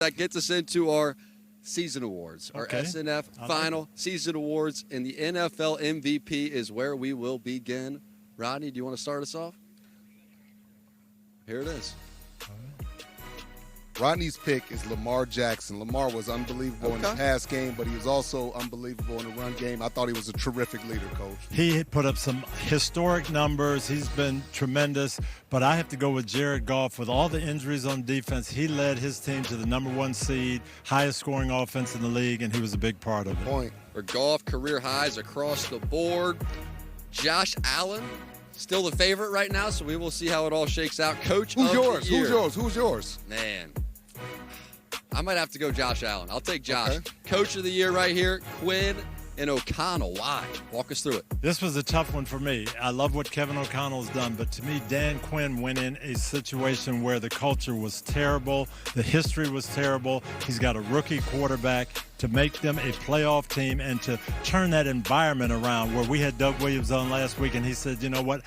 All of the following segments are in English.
That gets us into our season awards, our SNF final season awards, and the NFL MVP is where we will begin. Rodney, do you want to start us off? Here it is. Rodney's pick is Lamar Jackson. Lamar was unbelievable in the pass game, but he was also unbelievable in the run game. I thought he was a terrific leader, Coach. He put up some historic numbers. He's been tremendous, but I have to go with Jared Goff. With all the injuries on defense, he led his team to the #1 seed, highest scoring offense in the league, and he was a big part of it. For Goff, career highs across the board. Josh Allen, still the favorite right now, so we will see how it all shakes out. Coach of the year. Who's yours? Man, I might have to go Josh Allen. I'll take Josh. Okay. Coach of the year right here, Quinn and O'Connell. Why? Walk us through it. This was a tough one for me. I love what Kevin O'Connell's done, but to me, Dan Quinn went in a situation where the culture was terrible, the history was terrible. He's got a rookie quarterback. To make them a playoff team and to turn that environment around, where we had Doug Williams on last week, and he said, you know what,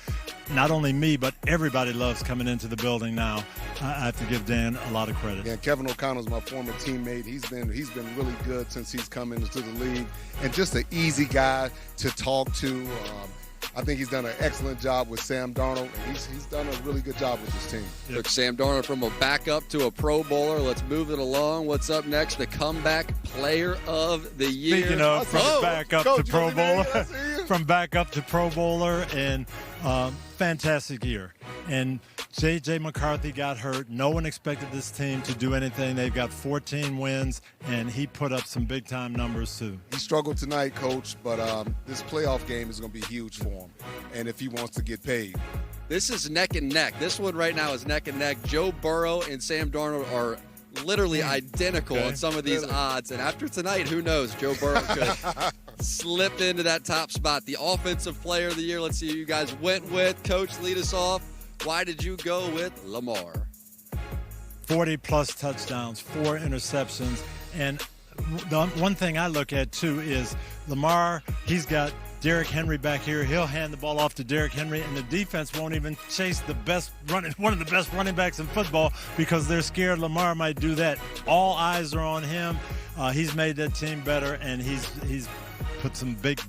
not only me, but everybody loves coming into the building now. I have to give Dan a lot of credit. Yeah, Kevin O'Connell's my former teammate. He's been really good since he's come into the league, and just an easy guy to talk to. I think he's done an excellent job with Sam Darnold, and he's done a really good job with his team. Yep. Took Sam Darnold from a backup to a Pro Bowler. Let's move it along. What's up next? The comeback player of the year. Speaking of, from backup to Pro Bowler, from backup to Pro Bowler, and fantastic year. And J.J. McCarthy got hurt. No one expected this team to do anything. They've got 14 wins, and he put up some big-time numbers, too. He struggled tonight, Coach, but this playoff game is going to be huge for him, and if he wants to get paid. This is neck and neck. This one right now is neck and neck. Joe Burrow and Sam Darnold are literally identical on some of these odds, and after tonight, who knows? Joe Burrow could slip into that top spot. The offensive player of the year, let's see who you guys went with. Coach, lead us off. Why did you go with Lamar? 40-plus touchdowns, 4 interceptions. And the one thing I look at, too, is Lamar, he's got Derrick Henry back here. He'll hand the ball off to Derrick Henry, and the defense won't even chase one of the best running backs in football because they're scared Lamar might do that. All eyes are on him. He's made that team better, and he's put some big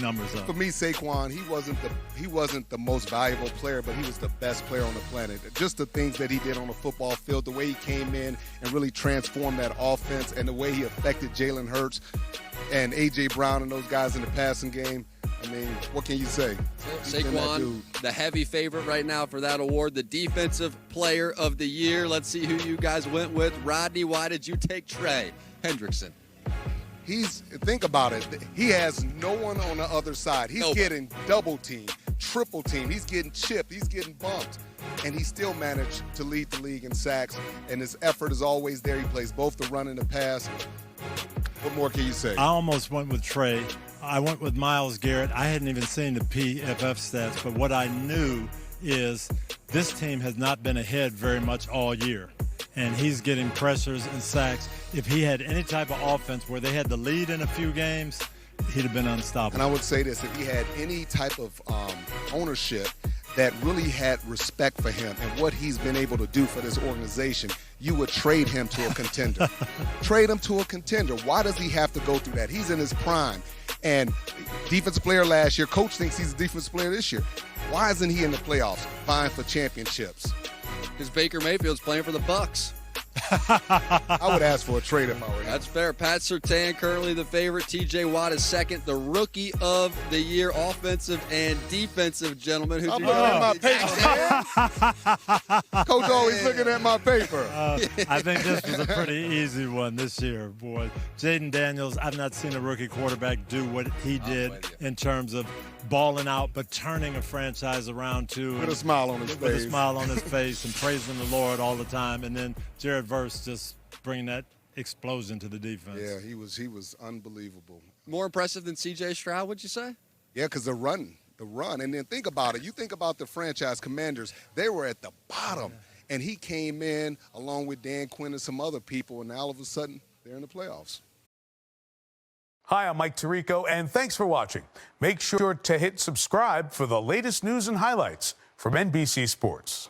numbers up. For me, Saquon, he wasn't the most valuable player, but he was the best player on the planet. Just the things that he did on the football field, the way he came in and really transformed that offense, and the way he affected Jalen Hurts and A.J. Brown and those guys in the passing game. I mean, what can you say? Saquon, the heavy favorite right now for that award, the defensive player of the year. Let's see who you guys went with. Rodney, why did you take Trey Hendrickson? Think about it. He has no one on the other side. He's getting double teamed, triple teamed. He's getting chipped. He's getting bumped. And he still managed to lead the league in sacks. And his effort is always there. He plays both the run and the pass. What more can you say? I almost went with Trey. I went with Myles Garrett. I hadn't even seen the PFF stats, but what I knew is this team has not been ahead very much all year. And he's getting pressures and sacks. If he had any type of offense where they had the lead in a few games, he'd have been unstoppable. And I would say this, if he had any type of ownership that really had respect for him and what he's been able to do for this organization, you would trade him to a contender. Trade him to a contender. Why does he have to go through that? He's in his prime. And defensive player last year, coach thinks he's a defensive player this year. Why isn't he in the playoffs vying for championships? Because Baker Mayfield's playing for the Bucks. I would ask for a trade if I were him. That's fair. Pat Surtain currently the favorite. T.J. Watt is second. The rookie of the year, offensive and defensive gentleman. Who'd you looking at my paper, man. Coach always looking at my paper. I think this was a pretty easy one this year, boy. Jayden Daniels, I've not seen a rookie quarterback do what he did in terms of balling out, but turning a franchise around too. With a smile on his face. With a smile on his face and praising the Lord all the time. And then Jared Verse just bringing that explosion to the defense. Yeah, he was unbelievable. More impressive than C.J. Stroud, would you say? Yeah, because the run. And then think about it. You think about the franchise Commanders. They were at the bottom. And he came in along with Dan Quinn and some other people, and now all of a sudden they're in the playoffs. Hi, I'm Mike Tirico, and thanks for watching. Make sure to hit subscribe for the latest news and highlights from NBC Sports.